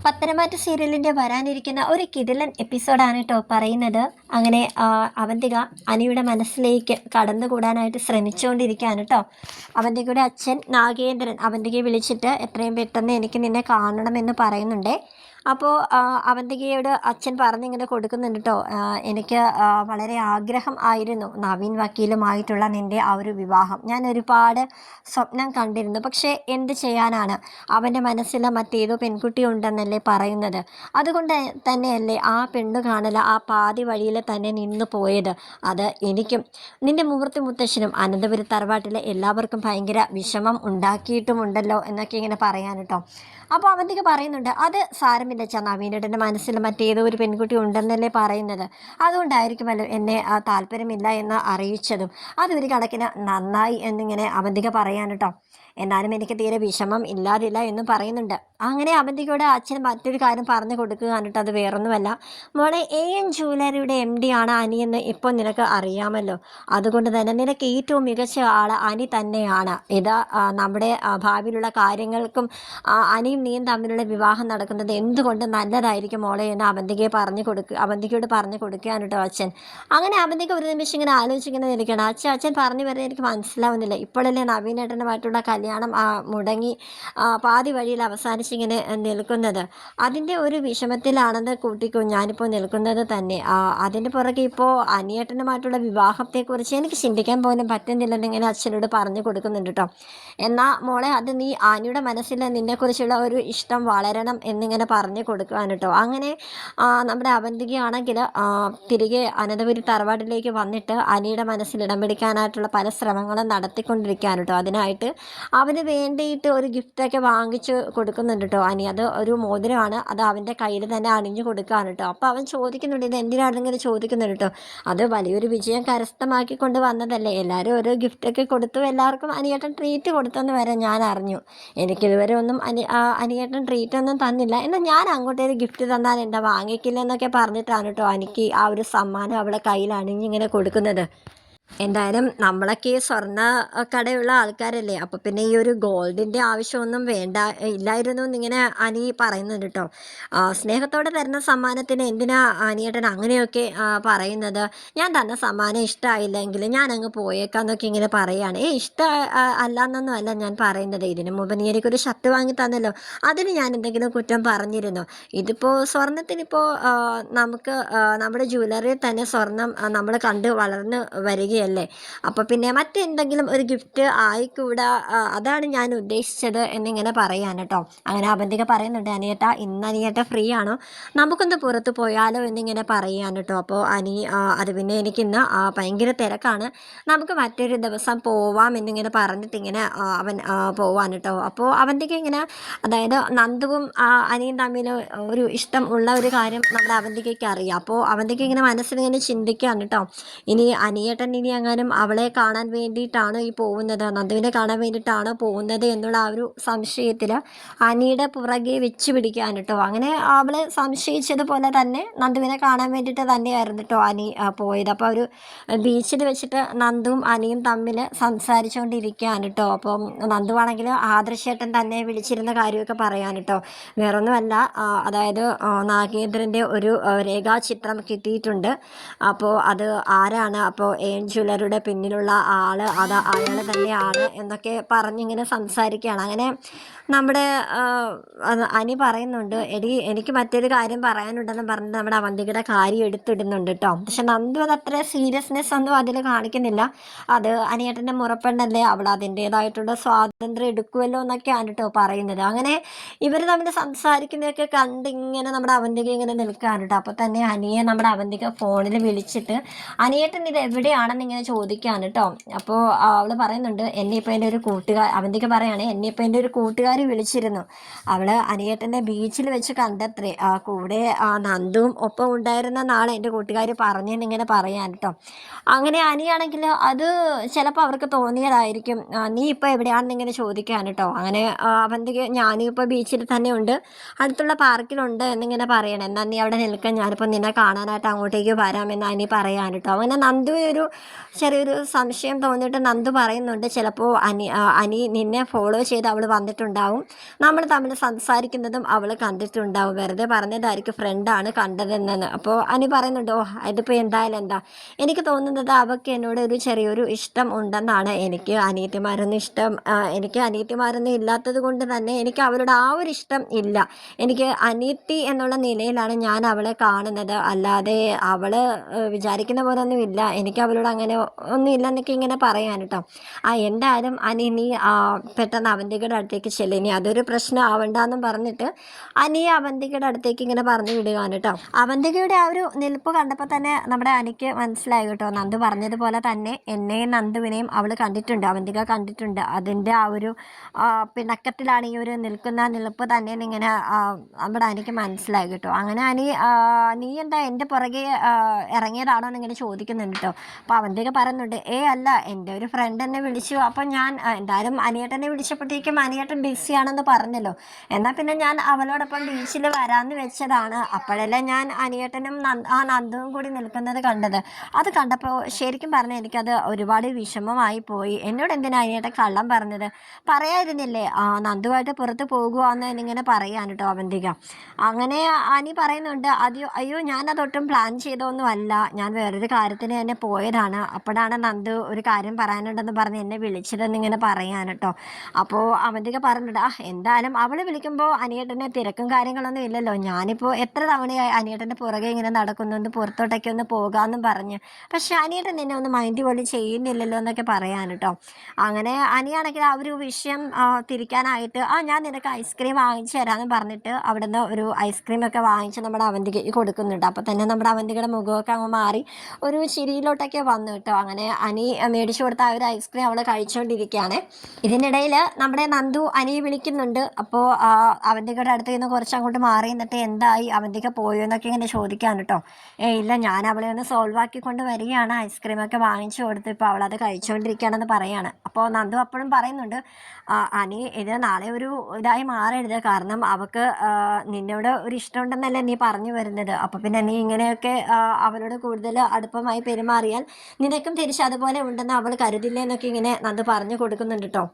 പത്തനംമാറ്റ സീരിയലിൻ്റെ വരാനിരിക്കുന്ന ഒരു കിടിലൻ എപ്പിസോഡാണ് കേട്ടോ പറയുന്നത്. അങ്ങനെ അവന്തിക അനിയുടെ മനസ്സിലേക്ക് കടന്നുകൂടാനായിട്ട് ശ്രമിച്ചുകൊണ്ടിരിക്കുകയാണ് കേട്ടോ. അവന്തികയുടെ അച്ഛൻ നാഗേന്ദ്രൻ അവന്തികയെ വിളിച്ചിട്ട് എത്രയും പെട്ടെന്ന് എനിക്ക് നിന്നെ കാണണമെന്ന് പറയുന്നുണ്ട്. അപ്പോൾ അവന്തികയോട് അച്ഛൻ പറഞ്ഞിങ്ങനെ കൊടുക്കുന്നുണ്ട് കേട്ടോ. എനിക്ക് വളരെ ആഗ്രഹം ആയിരുന്നു നവീൻ വക്കീലുമായിട്ടുള്ള നിൻ്റെ ആ ഒരു വിവാഹം. ഞാൻ ഒരുപാട് സ്വപ്നം കണ്ടിരുന്നു. പക്ഷേ എന്ത് ചെയ്യാനാണ്, അവൻ്റെ മനസ്സിൽ മറ്റേതോ പെൺകുട്ടി ഉണ്ടെന്നല്ലേ പറയുന്നത്. അതുകൊണ്ട് തന്നെയല്ലേ ആ പെണ്ണു കാണൽ ആ പാതി വഴിയിൽ തന്നെ നിന്നു പോയത്. അത് എനിക്കും നിൻ്റെ മൂർത്തി മുത്തശ്ശനും അനന്തപുരി തറവാട്ടിലെ എല്ലാവർക്കും ഭയങ്കര വിഷമം ഉണ്ടാക്കിയിട്ടുമുണ്ടല്ലോ എന്നൊക്കെ ഇങ്ങനെ പറയാൻ കേട്ടോ. അപ്പോൾ അവന്തിക പറയുന്നുണ്ട്, അത് സാരമില്ല അച്ഛാ, നവീനേട്ടൻ്റെ മനസ്സിൽ മറ്റേതോ ഒരു പെൺകുട്ടി ഉണ്ടെന്നല്ലേ പറയുന്നത്. അതുകൊണ്ടായിരിക്കുമല്ലോ എന്നെ താല്പര്യമില്ല എന്ന് അറിയിച്ചതും. അതൊരു കണക്കിന് നന്നായി എന്നിങ്ങനെ അവന്തിക പറയാൻ കേട്ടോ. എന്നാലും എനിക്ക് തീരെ വിഷമം ഇല്ലാതില്ല എന്ന് പറയുന്നുണ്ട്. അങ്ങനെ അവന്തികയോട് അച്ഛൻ മറ്റൊരു കാര്യം പറഞ്ഞു കൊടുക്കുകയാണ് കേട്ടോ. അത് വേറൊന്നുമല്ല, മോളെ AN ജ്വല്ലറിയുടെ MD ആണ് അനിയെന്ന് ഇപ്പോൾ നിനക്ക് അറിയാമല്ലോ. അതുകൊണ്ട് തന്നെ നിനക്ക് ഏറ്റവും മികച്ച ആൾ അനി തന്നെയാണ്. ഇത് നമ്മുടെ ഭാവിയിലുള്ള കാര്യങ്ങൾക്കും അനിയും നീയും തമ്മിലുള്ള വിവാഹം നടക്കുന്നത് എന്തുകൊണ്ട് നല്ലതായിരിക്കും മോളെ എന്ന് അവന്തികയോട് പറഞ്ഞു കൊടുക്കുകയാണ് കേട്ടോ അച്ഛൻ. അങ്ങനെ അവന്തിക ഒരു നിമിഷം ഇങ്ങനെ ആലോചിച്ചിങ്ങനെ നിൽക്കണം. അച്ഛൻ പറഞ്ഞു വരുന്നത് എനിക്ക് മനസ്സിലാവുന്നില്ല. ഇപ്പോഴല്ലേ നവീനേട്ടനുമായിട്ടുള്ള കല്യാണം മുടങ്ങി പാതി വഴിയിൽ അവസാനിച്ചിങ്ങനെ നിൽക്കുന്നത്. അതിൻ്റെ ഒരു വിഷമത്തിലാണെന്ന് കൂട്ടിക്കോ ഞാനിപ്പോൾ നിൽക്കുന്നത് തന്നെ. അതിൻ്റെ പുറകെ ഇപ്പോൾ അനിയേട്ടനുമായിട്ടുള്ള വിവാഹത്തെക്കുറിച്ച് എനിക്ക് ചിന്തിക്കാൻ പോലും പറ്റുന്നില്ലെന്നിങ്ങനെ അച്ഛനോട് പറഞ്ഞു കൊടുക്കുന്നുണ്ട് കേട്ടോ. എന്നാൽ മോളെ, അത് നീ ആനിയുടെ മനസ്സിൽ നിന്നെക്കുറിച്ചുള്ള ഒരു ഇഷ്ടം വളരണം എന്നിങ്ങനെ പറഞ്ഞു കൊടുക്കുകയാണ് കേട്ടോ. അങ്ങനെ നമ്മുടെ അവന്തികയാണെങ്കിൽ തിരികെ അനന്തപുരി തറവാട്ടിലേക്ക് വന്നിട്ട് അനിയുടെ മനസ്സിൽ ഇടം പിടിക്കാനായിട്ടുള്ള പല ശ്രമങ്ങളും നടത്തിക്കൊണ്ടിരിക്കുകയാണ് കേട്ടോ. അതിനായിട്ട് അവന് വേണ്ടിയിട്ട് ഒരു ഗിഫ്റ്റൊക്കെ വാങ്ങിച്ച് കൊടുക്കുന്നുണ്ട് കേട്ടോ അനി. അത് ഒരു മോതിരമാണ്. അത് അവൻ്റെ കയ്യിൽ തന്നെ അണിഞ്ഞു കൊടുക്കുകയാണ് കേട്ടോ. അപ്പോൾ അവൻ ചോദിക്കുന്നുണ്ട്, ഇത് എന്തിനാണെന്നിങ്ങനെ ചോദിക്കുന്നുണ്ട് കേട്ടോ. അത് വലിയൊരു വിജയം കരസ്ഥമാക്കിക്കൊണ്ട് വന്നതല്ലേ. എല്ലാവരും ഓരോ ഗിഫ്റ്റൊക്കെ കൊടുത്തു. എല്ലാവർക്കും അനിയേട്ടൻ ട്രീറ്റ് കൊടുത്തെന്ന് വരെ ഞാൻ അറിഞ്ഞു. എനിക്കിതുവരെ ഒന്നും അനിയേട്ടൻ ട്രീറ്റൊന്നും തന്നില്ല. എന്നാൽ ഞാൻ അങ്ങോട്ടൊരു ഗിഫ്റ്റ് തന്നാൽ എന്താ വാങ്ങിക്കില്ല എന്നൊക്കെ പറഞ്ഞിട്ടാണ് കേട്ടോ എനിക്ക് ആ ഒരു സമ്മാനം അവളെ കയ്യിൽ അണിഞ്ഞിങ്ങനെ കൊടുക്കുന്നത്. എന്തായാലും നമ്മളൊക്കെ സ്വർണ്ണ കടയുള്ള ആൾക്കാരല്ലേ, അപ്പോൾ പിന്നെ ഈ ഒരു ഗോൾഡിൻ്റെ ആവശ്യമൊന്നും ഇല്ലായിരുന്നു എന്നിങ്ങനെ അനി പറയുന്നുണ്ട് കേട്ടോ. സ്നേഹത്തോടെ തരുന്ന സമ്മാനത്തിന് എന്തിനാ അനിയേട്ടൻ അങ്ങനെയൊക്കെ പറയുന്നത്? ഞാൻ തന്ന സമ്മാനം ഇഷ്ടമായില്ലെങ്കിൽ ഞാൻ അങ്ങ് പോയേക്കാന്നൊക്കെ ഇങ്ങനെ പറയുകയാണ്. ഇഷ്ടം അല്ല അല്ല ഞാൻ പറയുന്നത്. ഇതിനു മുമ്പ് നീ എനിക്കൊരു ഷർട്ട് വാങ്ങി തന്നല്ലോ, അതിന് ഞാൻ എന്തെങ്കിലും കുറ്റം പറഞ്ഞിരുന്നു? ഇതിപ്പോൾ സ്വർണത്തിനിപ്പോൾ നമുക്ക് നമ്മുടെ ജ്വല്ലറിയിൽ തന്നെ സ്വർണം നമ്മൾ കണ്ട് വളർന്ന് വരികയല്ലേ. അപ്പോൾ പിന്നെ മറ്റെന്തെങ്കിലും ഒരു ഗിഫ്റ്റ് ആയിക്കൂടാ, അതാണ് ഞാൻ ഉദ്ദേശിച്ചത് എന്നിങ്ങനെ പറയാൻ കേട്ടോ. അങ്ങനെ അവന്തിക പറയുന്നുണ്ട്, ഇന്ന് അനിയേട്ട ഫ്രീ ആണോ, നമുക്കൊന്ന് പുറത്ത് പോയാലോ എന്നിങ്ങനെ പറയാൻ കേട്ടോ. അപ്പോൾ അത് പിന്നെ എനിക്കിന്ന് ഭയങ്കര തിരക്കാണ്, നമുക്ക് മറ്റൊരു ദിവസം പോവാം എന്നിങ്ങനെ പറഞ്ഞിട്ട് ഇങ്ങനെ അവൻ പോവാൻ കേട്ടോ. അപ്പോൾ അവന്തിക ഇങ്ങനെ, അതായത് നന്ദുവും അനിയും തമ്മിൽ ഒരു ഇഷ്ടം ഉള്ള ഒരു കാര്യം നമ്മുടെ അവന്തികയ്ക്ക് അറിയാം. അപ്പോൾ അവന്തിക ഇങ്ങനെ മനസ്സിലിങ്ങനെ ചിന്തിക്കുകയാണ് കേട്ടോ. ഇനി അനിയേട്ടൻ എങ്ങാനും അവളെ കാണാൻ വേണ്ടിയിട്ടാണോ ഈ പോകുന്നത്, നന്ദുവിനെ കാണാൻ വേണ്ടിയിട്ടാണോ പോകുന്നത് എന്നുള്ള ആ ഒരു സംശയത്തിൽ അനിയുടെ പുറകെ വെച്ച് പിടിക്കാൻ കേട്ടോ. അങ്ങനെ അവളെ സംശയിച്ചതുപോലെ തന്നെ നന്ദുവിനെ കാണാൻ വേണ്ടിയിട്ട് തന്നെയായിരുന്നു കേട്ടോ അനി പോയത്. അപ്പോൾ ഒരു ബീച്ചിൽ വെച്ചിട്ട് നന്ദുവും അനിയും തമ്മിൽ സംസാരിച്ചുകൊണ്ടിരിക്കുകയാണ് കേട്ടോ. അപ്പം നന്ദുവാണെങ്കിൽ ആദർശേട്ടൻ തന്നെ വിളിച്ചിരുന്ന കാര്യമൊക്കെ പറയാൻ കേട്ടോ. വേറൊന്നുമല്ല, അതായത് നാഗേന്ദ്രൻ്റെ ഒരു രേഖാചിത്രം കിട്ടിയിട്ടുണ്ട്. അപ്പോൾ അത് ആരാണ്, അപ്പോൾ AN ജ്വല്ലറിയുടെ പിന്നിലുള്ള ആൾ അയാൾ തന്നെയാണ് എന്നൊക്കെ പറഞ്ഞിങ്ങനെ സംസാരിക്കുകയാണ്. അങ്ങനെ നമ്മുടെ അനി പറയുന്നുണ്ട്, എനിക്ക് മറ്റൊരു കാര്യം പറയാനുണ്ടെന്ന് പറഞ്ഞിട്ട് നമ്മുടെ അവന്തികയുടെ കാര്യം എടുത്തിടുന്നുണ്ട് കേട്ടോ. പക്ഷെ നന്ദു അത് അത്ര സീരിയസ്നെസ് ഒന്നും അതിൽ കാണിക്കുന്നില്ല. അത് അനിയേട്ടൻ്റെ മുറപ്പെണ്ണല്ലേ, അവൾ അതിൻ്റേതായിട്ടുള്ള സ്വാതന്ത്ര്യം എടുക്കുമല്ലോ എന്നൊക്കെയാണ് കേട്ടോ പറയുന്നത്. അങ്ങനെ ഇവർ തമ്മിൽ സംസാരിക്കുന്നതൊക്കെ കണ്ടിങ്ങനെ നമ്മുടെ അവന്തിക ഇങ്ങനെ നിൽക്കുകയാണ് കേട്ടോ. അപ്പോൾ തന്നെ അനിയെ നമ്മുടെ അവന്തിക ഫോണിൽ വിളിച്ചിട്ട് അനിയേട്ടൻ ഇത് എവിടെയാണെന്ന് ഇങ്ങനെ ചോദിക്കുകയാണ് കേട്ടോ. അപ്പോൾ അവൾ പറയുന്നുണ്ട്, എന്നെ ഇപ്പോൾ എൻ്റെ ഒരു അവന്തിക പറയുകയാണ്, എന്നെ ഇപ്പോൾ എൻ്റെ ഒരു കൂട്ടുകാരി വിളിച്ചിരുന്നു. അവൾ അനിയേട്ടൻ്റെ ബീച്ചിൽ വെച്ച് കണ്ടത്രേ. കൂടെ നന്ദുവും ഒപ്പം ഉണ്ടായിരുന്ന നാളെ എൻ്റെ കൂട്ടുകാർ പറഞ്ഞെന്നിങ്ങനെ പറയാൻ കേട്ടോ. അങ്ങനെ അനിയാണെങ്കിൽ അത് ചിലപ്പോൾ അവർക്ക് തോന്നിയതായിരിക്കും. നീ ഇപ്പോൾ എവിടെയാണെന്ന് ഇങ്ങനെ ചോദിക്കാൻ കേട്ടോ. അങ്ങനെ അവന്തിക, ഞാനും ഇപ്പോൾ ബീച്ചിൽ തന്നെ ഉണ്ട്, അടുത്തുള്ള പാർക്കിലുണ്ട് എന്നിങ്ങനെ പറയണം. എന്നാൽ നീ അവിടെ നിൽക്കാൻ, ഞാനിപ്പോൾ നിന്നെ കാണാനായിട്ട് അങ്ങോട്ടേക്ക് വരാമെന്ന് അനി പറയാൻ കേട്ടോ. അങ്ങനെ നന്ദു ഒരു ചെറിയൊരു സംശയം തോന്നിയിട്ട് നന്ദു പറയുന്നുണ്ട്, ചിലപ്പോൾ അനി നിന്നെ ഫോളോ ചെയ്ത് അവൾ വന്നിട്ടുണ്ടാവും, നമ്മൾ തമ്മിൽ സംസാരിക്കുന്നതും അവൾ കണ്ടിട്ടുണ്ടാവും, വെറുതെ പറഞ്ഞതായിരിക്കും ഫ്രണ്ടാണ് കണ്ടതെന്ന്. അപ്പോൾ അനി പറയുന്നുണ്ട്, ഓ ഇതിപ്പോൾ എന്തായാലും എന്താ, എനിക്ക് തോന്നുന്നത് അവൾക്ക് എന്നോട് ഒരു ചെറിയൊരു ഇഷ്ടം ഉണ്ടെന്നാണ്. എനിക്ക് അനിയത്തിമാരൊന്നും ഇല്ലാത്തത് കൊണ്ട് തന്നെ എനിക്ക് അവളുടെ ആ ഒരു ഇഷ്ടം ഇല്ല. എനിക്ക് അനിയത്തി എന്നുള്ള നിലയിലാണ് ഞാൻ അവളെ കാണുന്നത്, അല്ലാതെ അവൾ വിചാരിക്കുന്ന പോലെ ഒന്നും ഇല്ല, എനിക്ക് അവളോട് അങ്ങനെ ഒന്നും ഇല്ലെന്നൊക്കെ ഇങ്ങനെ പറയാൻ കേട്ടോ. എന്തായാലും അനി നീ പെട്ടെന്ന് അവന്തികയുടെ അടുത്തേക്ക് ചെല്ലുക, ഇനി അതൊരു പ്രശ്നം ആവണ്ടെന്നും പറഞ്ഞിട്ട് അനിയെ അവന്തികയുടെ അടുത്തേക്ക് ഇങ്ങനെ പറഞ്ഞു വിടുകയാണ് കേട്ടോ. അവന്തികയുടെ ആ ഒരു നിൽപ്പ് കണ്ടപ്പോൾ തന്നെ നമ്മുടെ അനിക്ക് മനസ്സിലായി കേട്ടോ, നന്ദു പറഞ്ഞതുപോലെ തന്നെ എന്നെയും നന്ദുവിനെയും അവൾ കണ്ടിട്ടുണ്ട്, അവന്തിക കണ്ടിട്ടുണ്ട്. അതിൻ്റെ ആ ഒരു പിണക്കത്തിലാണ് ഈ ഒരു നിൽപ്പ് തന്നെ ഇങ്ങനെ നമ്മുടെ അനിക്ക് മനസ്സിലായി കേട്ടോ. അങ്ങനെ നീ എന്താ എൻ്റെ പുറകെ ഇറങ്ങിയതാണോ എന്നിങ്ങനെ ചോദിക്കുന്നുണ്ട് കേട്ടോ. അപ്പോൾ അവന്തിക പറയുന്നുണ്ട്, അല്ല, എൻ്റെ ഒരു ഫ്രണ്ട് എന്നെ വിളിച്ചു, അപ്പം ഞാൻ എന്തായാലും അനിയേട്ടനെ വിളിച്ചപ്പോഴത്തേക്കും അനിയേട്ടൻ ബിസിയാണെന്ന് പറഞ്ഞല്ലോ, എന്നാൽ പിന്നെ ഞാൻ അവളോടൊപ്പം ബീച്ചിൽ വരാമെന്ന് വെച്ചതാണ്. അപ്പോഴല്ലേ ഞാൻ അനിയേട്ടനും നന്ദുവും കൂടി നിൽക്കുന്നത് കണ്ടത്. അത് കണ്ടപ്പോൾ ശരിക്കും പറഞ്ഞാൽ എനിക്കത് ഒരുപാട് വിഷമമായി പോയി. എന്നോട് എന്തിനാ അനിയേട്ടൻ കള്ളം പറഞ്ഞത്, പറയായിരുന്നില്ലേ നന്ദുവായിട്ട് പുറത്ത് പോകുവാന്ന് എന്നിങ്ങനെ പറയാൻ കേട്ടോ അവന്തിക. അങ്ങനെ അനി പറയുന്നുണ്ട്, അയ്യോ ഞാനതൊട്ടും പ്ലാൻ ചെയ്തൊന്നുമല്ല, ഞാൻ വേറൊരു കാര്യത്തിന് തന്നെ പോയതാണ്, അപ്പോഴാണ് നന്ദു ഒരു കാര്യം പറയാനുണ്ടെന്ന് പറഞ്ഞ് എന്നെ വിളിച്ചതെന്നിങ്ങനെ പറയാൻ കേട്ടോ. അപ്പോൾ അവന്തിക പറഞ്ഞിട്ട്, എന്തായാലും അവൾ വിളിക്കുമ്പോൾ അനിയേട്ടന് തിരക്കും കാര്യങ്ങളൊന്നും ഇല്ലല്ലോ, ഞാനിപ്പോൾ എത്ര തവണയായി അനിയേട്ടൻ്റെ പുറകെ ഇങ്ങനെ നടക്കുന്നുണ്ട്, പുറത്തോട്ടൊക്കെ ഒന്ന് പോകാമെന്നും പറഞ്ഞ്, പക്ഷെ അനിയേട്ടൻ എന്നെ ഒന്ന് മൈൻഡ് പോലും ചെയ്യുന്നില്ലല്ലോ എന്നൊക്കെ പറയാൻ കേട്ടോ. അങ്ങനെ അനിയാണെങ്കിൽ ആ ഒരു വിഷയം തിരിക്കാനായിട്ട്, ഞാൻ നിനക്ക് ഐസ്ക്രീം വാങ്ങിച്ചു തരാമെന്ന് പറഞ്ഞിട്ട് അവിടുന്ന് ഒരു ഐസ്ക്രീമൊക്കെ വാങ്ങിച്ച് നമ്മുടെ അവന്തികയ്ക്ക് കൊടുക്കുന്നുണ്ട്. അപ്പോൾ തന്നെ നമ്മുടെ അവന്തികയുടെ മുഖമൊക്കെ അങ്ങ് മാറി ഒരു ചിരിയിലോട്ടൊക്കെ വന്നു കേട്ടോ. അങ്ങനെ അനി മേടിച്ചു കൊടുത്ത ആ ഒരു ഐസ്ക്രീം അവൾ കഴിച്ചുകൊണ്ടിരിക്കുകയാണ്. ഇതിനിടയിൽ നമ്മുടെ നന്ദു അനിയെ വിളിക്കുന്നുണ്ട്. അപ്പോൾ അവന്തികയുടെ അടുത്ത് നിന്ന് കുറച്ച് അങ്ങോട്ട് മാറി എന്നിട്ട്, എന്തായി, അവന്തിക പോയോ എന്നൊക്കെ ഇങ്ങനെ ചോദിക്കാൻ കേട്ടോ. ഇല്ല, ഞാൻ അവളെ ഒന്ന് സോൾവ് ആക്കിക്കൊണ്ട് വരികയാണ്, ഐസ്ക്രീമൊക്കെ വാങ്ങിച്ചു കൊടുത്ത് ഇപ്പോൾ അവളത് കഴിച്ചുകൊണ്ടിരിക്കുകയാണെന്ന് പറയാണ്. അപ്പോൾ നന്ദു അപ്പോഴും പറയുന്നുണ്ട്, അനി ഇത് നാളെ ഒരു ഇതായി മാറരുത്, കാരണം അവൾക്ക് നിന്നോട് ഒരു ഇഷ്ടമുണ്ടെന്നല്ലേ നീ പറഞ്ഞു വരുന്നത്, അപ്പോൾ പിന്നെ നീ ഇങ്ങനെയൊക്കെ അവളോട് കൂടുതൽ അടുപ്പമായി പെരുമാറിയാൽ നിനക്കും തിരിച്ച് അതുപോലെ ഉണ്ടെന്ന് അവൾ കരുതില്ലേ എന്നൊക്കെ ഇങ്ങനെ നന്ദു പറഞ്ഞു കൊടുക്കുന്നുണ്ട് കേട്ടോ.